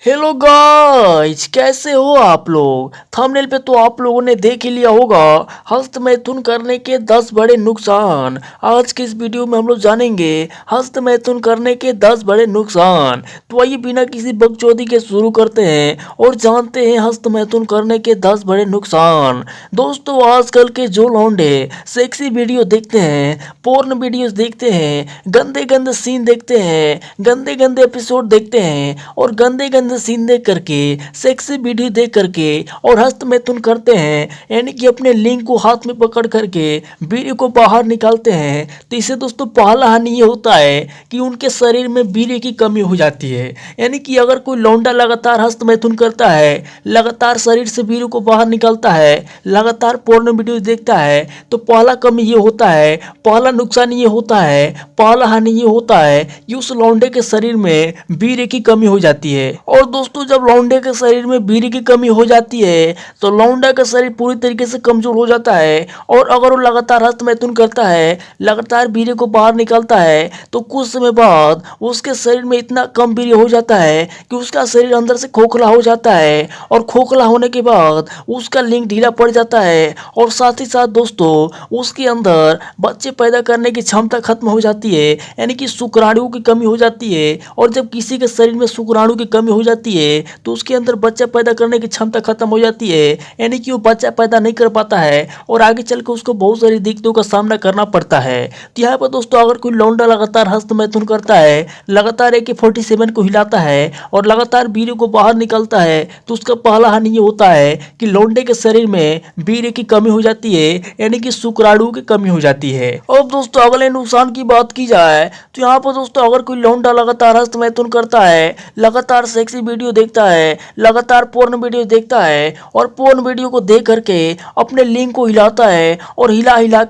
Hello guys, कैसे हो आप लोग। थंबनेल पे तो आप लोगों ने देख ही लिया होगा हस्तमैथुन करने के 10 बड़े नुकसान। आज के इस वीडियो में हम लोग जानेंगे हस्तमैथुन करने के 10 बड़े नुकसान। तो आइए बिना किसी बकचोदी के शुरू करते हैं और जानते हैं हस्तमैथुन करने के 10 बड़े नुकसान। दोस्तों, आजकल के जो लौंडे सेक्सी वीडियो देखते हैं, पोर्न वीडियोस देखते हैं, गंदे गंदे सीन देखते हैं, गंदे गंदे एपिसोड देखते हैं और गंदे गंदे सीन देख करके, सेक्सी वीडियो देख करके और हस्तमैथुन करते हैं, यानी कि अपने लिंग को हाथ में पकड़ करके वीर्य को बाहर निकालते हैं। तो इससे दोस्तों पहला हानि ये होता है कि उनके शरीर में वीर्य की कमी हो जाती है। यानी कि अगर कोई लौंडा लगातार हस्तमैथुन करता है, लगातार शरीर से वीर्य को बाहर निकालता है, लगातार पोर्न वीडियो देखता है, तो पहला कमी ये होता है, पहला नुकसान ये होता है, पहला हानि ये होता है कि उस लौंडे के शरीर में वीर्य की कमी हो जाती है। और दोस्तों, जब लौंडे के शरीर में वीर्य की कमी हो जाती है तो लौंडा का शरीर पूरी तरीके से कमजोर हो जाता है। और अगर वो लगातार हस्तमैथुन करता है, लगातार वीर्य को बाहर निकालता है, तो कुछ समय बाद उसके शरीर में इतना कम वीर्य हो जाता है कि उसका शरीर अंदर से खोखला हो जाता है। और खोखला होने के बाद उसका लिंग ढीला पड़ जाता है और साथ ही साथ दोस्तों उसके अंदर बच्चे पैदा करने की क्षमता खत्म हो जाती है, यानी कि शुक्राणुओं की कमी हो जाती है। और जब किसी के शरीर में शुक्राणु की कमी हो जाती है तो उसके अंदर बच्चा पैदा करने की क्षमता खत्म हो जाती है, यानी कि वो बच्चा पैदा नहीं कर पाता है और आगे चल के उसको बहुत सारी दिक्कतों का सामना करना पड़ता है। तो यहाँ पर दोस्तों अगर कोई लौंडा लगातार हस्तमैथुन करता है, लगातार AK-47 को हिलाता है और लगातार वीर्य को बाहर निकलता है, तो उसका पहला हानि ये होता है कि लौंडे के शरीर में वीर्य की कमी हो जाती है, यानी कि शुक्राणु की कमी हो जाती है। और दोस्तों अगले नुकसान की बात की जाए तो यहाँ पर दोस्तों अगर कोई लौंडा लगातार हस्तमैथुन करता है, लगातार सेक्सी वीडियो देखता है, लगातार पोर्न वीडियो देखता है और पोर्न वीडियो को देख करके अपने लिंग को हिलाता है और हिला हिला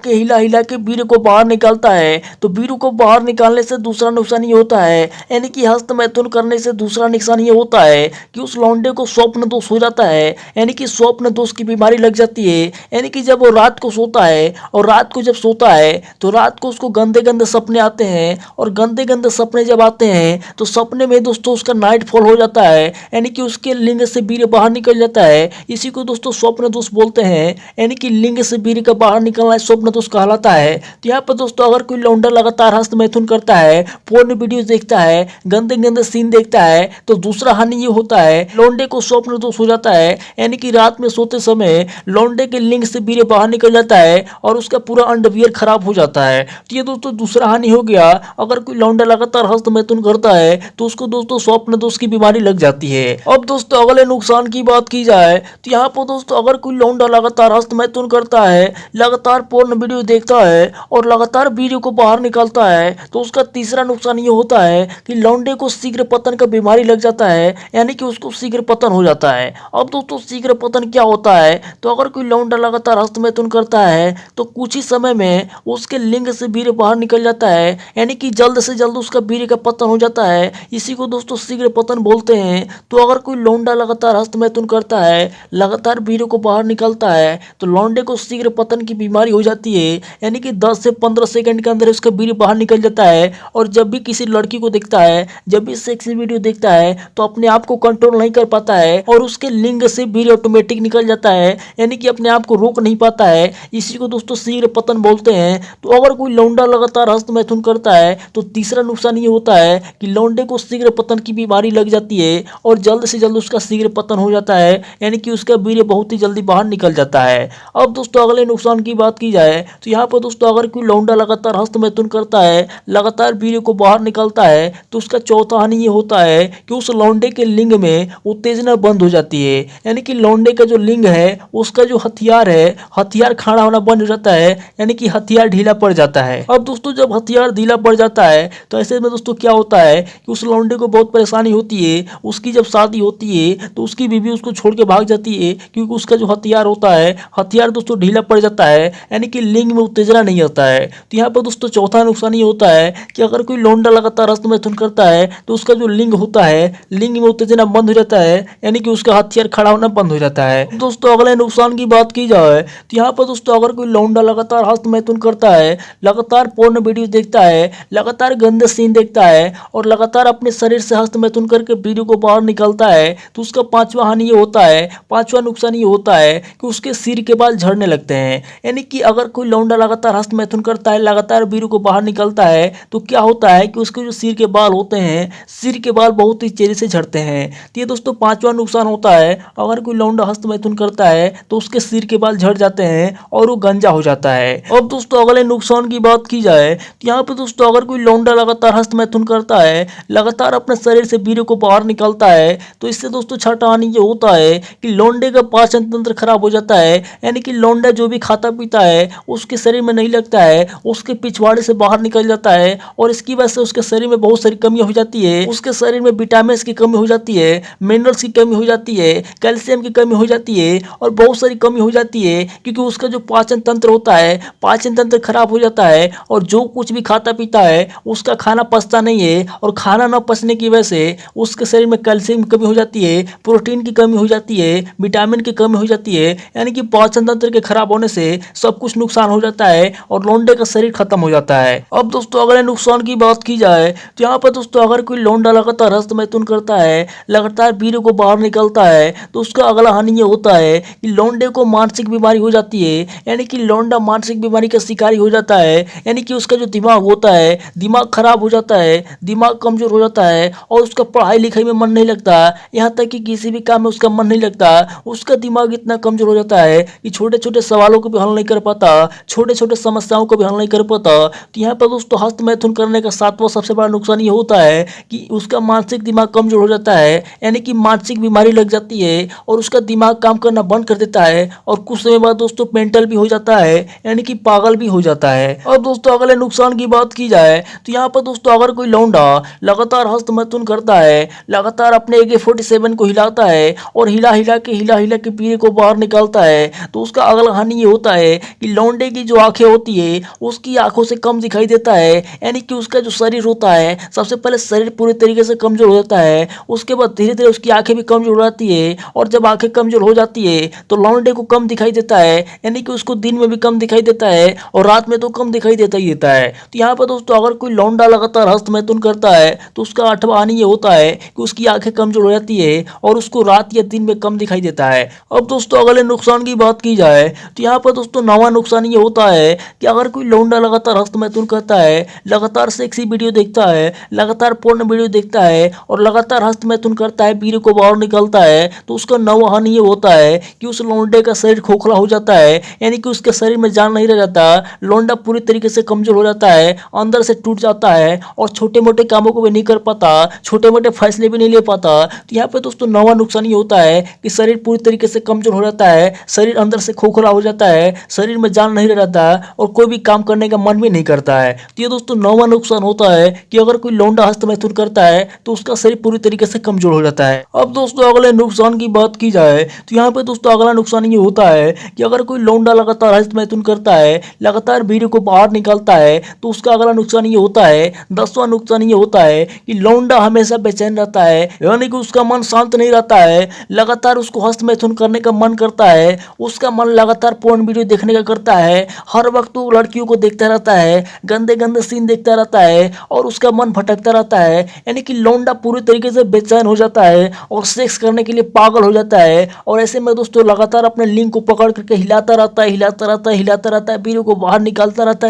के वीर्य को बाहर निकालता है, तो वीर्य को बाहर निकालने से दूसरा नुकसान ये होता है, यानी कि हस्तमैथुन करने से दूसरा नुकसान ये होता है कि उस लौंडे को स्वप्न दोष हो जाता है, यानी कि स्वप्न दोष की बीमारी लग जाती है। यानी कि जब वो रात को सोता है और रात को जब सोता है तो रात को उसको गंदे गंदे सपने आते हैं और गंदे गंदे सपने जब आते हैं तो सपने में दोस्तों उसका नाइट फॉल हो जाता है, यानी कि उसके लिंग से वीर्य बाहर निकल जाता है। इसी को दोस्तों स्वप्न दोष बोलते हैं, यानी कि लिंग से वीर्य का बाहर निकलना स्वप्न दोष कहलाता है। तो यहाँ पर दोस्तों अगर कोई लौंडा लगातार हस्तमैथुन करता है, पोर्न वीडियो देखता है, गंदे गंदे सीन देखता है, तो दूसरा हानि ये होता है लौंडे को स्वप्न दोष हो जाता है, यानी कि रात में सोते समय लौंडे के लिंग से वीर्य बाहर निकल जाता है और उसका पूरा अंडरवियर खराब हो जाता है। तो ये दोस्तों दूसरा हानि हो गया। अगर कोई लौंडा लगातार हस्तमैथुन करता है तो उसको दोस्तों स्वप्न दोष की बीमारी लग जाती है। अब दोस्तों अगले नुकसान की बात की जाए तो यहाँ पर दोस्तों अगर कोई लौंडा लगातार हस्तमैथुन करता है, लगातार पोर्न वीडियो देखता है और लगातार वीडियो को बाहर निकालता है, तो उसका तीसरा नुकसान ये होता है कि लौंडे को शीघ्र पतन का बीमारी लग जाता है, यानी कि उसको शीघ्र पतन हो जाता है। अब दोस्तों शीघ्र पतन क्या होता है, तो अगर कोई लौंडा लगातार हस्तमैथुन करता है तो कुछ ही समय में उसके लिंग से वीर्य बाहर निकल जाता है, यानी कि जल्द से जल्द उसका वीर्य का पतन हो जाता है। इसी को दोस्तों शीघ्र पतन बोलते हैं। तो अगर कोई लौंडा लगातार हस्तमैथुन करता है, लगातार वीर्य को बाहर निकलता है, तो लौंडे को शीघ्र पतन की बीमारी हो जाती है, यानी कि 10 से 15 सेकंड के अंदर उसका वीर्य बाहर निकल जाता है। और जब भी किसी लड़की को देखता है, जब भी सेक्सी वीडियो देखता है, तो अपने आप को कंट्रोल नहीं कर पाता है और उसके लिंग से वीर्य ऑटोमेटिक निकल जाता है, यानी कि अपने आप को रोक नहीं पाता है। इसी को दोस्तों शीघ्र पतन बोलते हैं। तो अगर कोई लौंडा लगातार हस्तमैथुन करता है तो तीसरा नुकसान ये होता है कि लौंडे को शीघ्र पतन की बीमारी लग जाती है और जल्द से जल्द उसका शीघ्र पतन हो जाता है, यानी कि उसका वीर्य बहुत ही जल्दी बाहर निकल जाता है। अब दोस्तों अगले नुकसान की बात की जाए तो यहाँ पर दोस्तों अगर कोई लौंडा लगातार हस्तमैथुन करता है, लगातार वीर्य को बाहर निकलता है, तो उसका चौथा हानि ये होता है कि उस लौंडे के लिंग में उत्तेजना बंद हो जाती है, यानी कि लौंडे का जो लिंग है उसका जो हथियार है, हथियार खड़ा होना बंद हो जाता है, यानी कि हथियार ढीला पड़ जाता है। अब दोस्तों जब हथियार ढीला पड़ जाता है तो ऐसे में दोस्तों क्या होता है कि उस लौंडे को बहुत परेशानी होती है। उसकी जब शादी होती है तो उसकी बीवी उसको छोड़ के भाग जाती है, क्योंकि उसका जो हथियार होता है, हथियार दोस्तों ढीला पड़ जाता है, यानी कि लिंग में उत्तेजना नहीं आता है। तो यहाँ पर दोस्तों चौथा नुकसान ये होता है कि अगर कोई लौंडा लगातार हस्तमैथुन करता है तो उसका जो लिंग होता है, लिंग में उत्तेजना बंद हो जाता है, यानी कि उसका हथियार खड़ा होना बंद हो जाता है। दोस्तों अगले नुकसान की बात की जाए तो यहाँ पर दोस्तों अगर कोई लौंडा लगातार हस्तमैथुन करता है, लगातार पोर्न वीडियो देखता है, लगातार गंदे सीन देखता है और लगातार अपने शरीर से हस्तमैथुन करके वीडियो वीडियो को बाहर निकलता है तो उसका पांचवा हानि ये होता है, पांचवा नुकसान ये होता है कि उसके सिर के बाल झड़ने लगते हैं। यानी कि अगर कोई लौंडा लगातार हस्त मैथुन करता है, लगातार वीडियो को बाहर निकलता है तो क्या होता है कि उसके जो सिर के बाल होते हैं, सिर के बाल बहुत ही तेजी से झड़ते हैं। तो ये दोस्तों पांचवा नुकसान होता है, अगर कोई लौंडा हस्त मैथुन करता है तो उसके सिर के बाल झड़ जाते हैं और वो गंजा हो जाता है। अब दोस्तों अगले नुकसान की बात की जाए तो यहाँ पे दोस्तों अगर कोई लौंडा लगातार हस्त मैथुन करता है, लगातार अपने शरीर से वीर्य को बाहर निकालता है तो इससे दोस्तों छठा हानि ये होता है कि लौंडे का पाचन तंत्र खराब हो जाता है। यानी कि लौंडा जो भी खाता पीता है उसके शरीर में नहीं लगता है, उसके पिछवाड़े से बाहर निकल जाता है और इसकी वजह से उसके शरीर में बहुत सारी कमी हो जाती है। उसके शरीर में विटामिन की कमी हो जाती है, मिनरल्स की कमी हो जाती है, कैल्शियम की कमी हो जाती है और बहुत सारी कमी हो जाती है, क्योंकि उसका जो पाचन तंत्र होता है, पाचन तंत्र खराब हो जाता है और जो कुछ भी खाता पीता है उसका खाना पचता नहीं है और खाना न पचने की वजह से उसके शरीर में कैल्शियम की कमी हो जाती है, प्रोटीन की कमी हो जाती है, विटामिन की कमी हो जाती है। यानी कि पाचन तंत्र के खराब होने से सब कुछ नुकसान हो जाता है और लौंडे का शरीर खत्म हो जाता है। अब दोस्तों अगले नुकसान की बात की जाए तो यहाँ पर दोस्तों अगर कोई लौंडा लगातार हस्त मैथुन करता है, लगातार वीर्य को बाहर निकलता है तो उसका अगला हानि ये होता है कि लौंडे को मानसिक बीमारी हो जाती है। यानी कि लौंडा मानसिक बीमारी का शिकारी हो जाता है। यानी कि उसका जो दिमाग होता है, दिमाग खराब हो जाता है, दिमाग कमजोर हो जाता है और उसका पढ़ाई लिखाई में मन नहीं लगता, यहाँ तक कि किसी भी काम में उसका मन नहीं लगता। उसका दिमाग इतना कमजोर हो जाता है कि छोटे छोटे सवालों को भी हल नहीं कर पाता, छोटे छोटे समस्याओं को भी हल नहीं कर पाता। तो यहाँ पर दोस्तों हस्त मैथुन करने का सातवां सबसे बड़ा नुकसान ये होता है कि उसका मानसिक दिमाग कमजोर हो जाता है। यानी कि मानसिक बीमारी लग जाती है और उसका दिमाग काम करना बंद कर देता है और कुछ समय बाद दोस्तों मेंटल भी हो जाता है, यानी कि पागल भी हो जाता है। और दोस्तों अगले नुकसान की बात की जाए तो यहाँ पर दोस्तों अगर कोई लौंडा लगातार हस्त मैथुन करता है, लगातार अपने AK-47 को हिलाता है और हिला हिला के वीर्य को बाहर निकालता है तो उसका अगला हानि ये होता है कि लौंडे की जो आंखें होती है उसकी आंखों से कम दिखाई देता है। यानी कि उसका जो शरीर होता है, सबसे पहले शरीर पूरी तरीके से कमजोर हो जाता है, उसके बाद धीरे धीरे उसकी आंखें भी कमजोर हो जाती है और जब आंखें कमजोर हो जाती है तो लौंडे को कम दिखाई देता है। यानी कि उसको दिन में भी कम दिखाई देता है और रात में तो कम दिखाई देता ही देता है। तो यहाँ पर दोस्तों अगर कोई लौंडा लगातार हस्त मैथुन करता है तो उसका आठवां हानि ये होता है कि उसकी आंखें कमजोर हो जाती है और उसको रात या दिन में कम दिखाई देता है। अब दोस्तों अगले नुकसान की बात की जाए तो यहाँ पर दोस्तों नौवां नुकसान ये होता है कि अगर कोई लौंडा लगातार हस्त मैथुन करता है, लगातार सेक्सी वीडियो देखता है, लगातार पोर्न वीडियो देखता है और लगातार हस्त मैथुन करता है, वीर्य को बाहर निकलता है तो उसका नौवां हानि ये होता है कि उस लौंडे का शरीर खोखला हो जाता है। यानी कि उसके शरीर में जान नहीं रह जाता, लौंडा पूरी तरीके से कमजोर हो जाता है, अंदर से टूट जाता है और छोटे मोटे कामों को भी नहीं कर पाता, छोटे मोटे फैसले भी नहीं ले पाता। तो यहाँ पे दोस्तों नौवां नुकसान ये होता है कि शरीर पूरी तरीके से कमजोर हो जाता है, शरीर अंदर से खोखला हो जाता है, शरीर में जान नहीं रहता और कोई भी काम करने का मन भी नहीं करता है। तो ये दोस्तों नौवां नुकसान होता है कि अगर कोई लौंडा हस्त मैथुन करता है तो उसका शरीर पूरी तरीके से कमजोर हो जाता है। अब दोस्तों अगले नुकसान की बात की जाए तो यहाँ पे दोस्तों अगला नुकसान ये होता है कि अगर कोई लौंडा लगातार हस्त मैथुन करता है, लगातार वीर्य को बाहर निकालता है तो उसका अगला नुकसान ये होता है, 10वां नुकसान ये होता है कि लौंडा हमेशा बेचैन रहता है। यानी कि उसका मन शांत नहीं रहता है, लगातार उसको हस्त मैथुन करने का मन करता है, उसका मन लगातार पोर्न वीडियो देखने का करता है, हर वक्त वो लड़कियों को देखता रहता है, गंदे गंदे सीन देखता रहता है और उसका मन भटकता रहता है। यानी कि लौंडा पूरी तरीके से बेचैन हो जाता है और सेक्स करने के लिए पागल हो जाता है और ऐसे में दोस्तों लगातार अपने लिंग को पकड़ करके हिलाता रहता है, वीर्य को बाहर निकालता रहता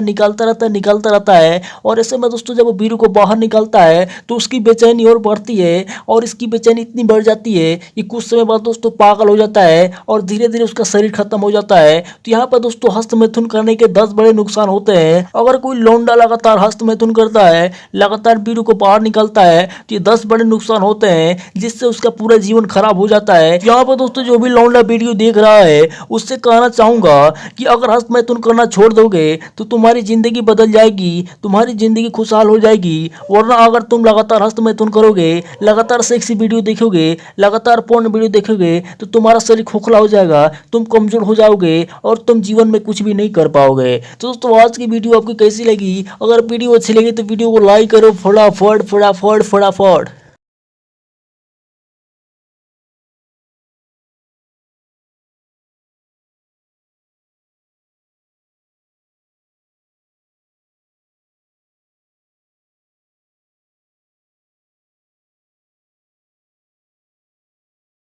है और ऐसे में दोस्तों जब वो वीर्य को बाहर निकालता है तो उसकी बेचैनी और बढ़ती है और इसकी बेचैनी इतनी बढ़ जाती है कि कुछ समय बाद दोस्तों पागल हो जाता है और धीरे धीरे उसका शरीर खत्म हो जाता है। तो यहाँ पर दोस्तों हस्त मैथुन करने के 10 बड़े नुकसान होते हैं। अगर कोई लौंडा लगातार हस्त मैथुन करता है, लगातार वीर्य को बाहर निकालता है तो ये 10 बड़े नुकसान होते हैं जिससे उसका पूरा जीवन खराब हो जाता है। यहाँ पर दोस्तों जो भी लौंडा वीडियो देख रहा है उससे कहना चाहूंगा कि अगर हस्त मैथुन करना छोड़ दोगे तो तुम्हारी जिंदगी बदल जाएगी, तुम्हारी जिंदगी खुशहाल हो जाएगी। वरना अगर तुम लगातार हस्त मैथुन करोगे, लगातार सेक्सी वीडियो देखोगे, लगातार पोर्न वीडियो देखोगे तो तुम्हारा शरीर खोखला हो जाएगा, तुम कमजोर हो जाओगे और तुम जीवन में कुछ भी नहीं कर पाओगे। तो दोस्तों आज की वीडियो आपको कैसी लगी? अगर वीडियो अच्छी लगी तो वीडियो को लाइक करो फटाफट।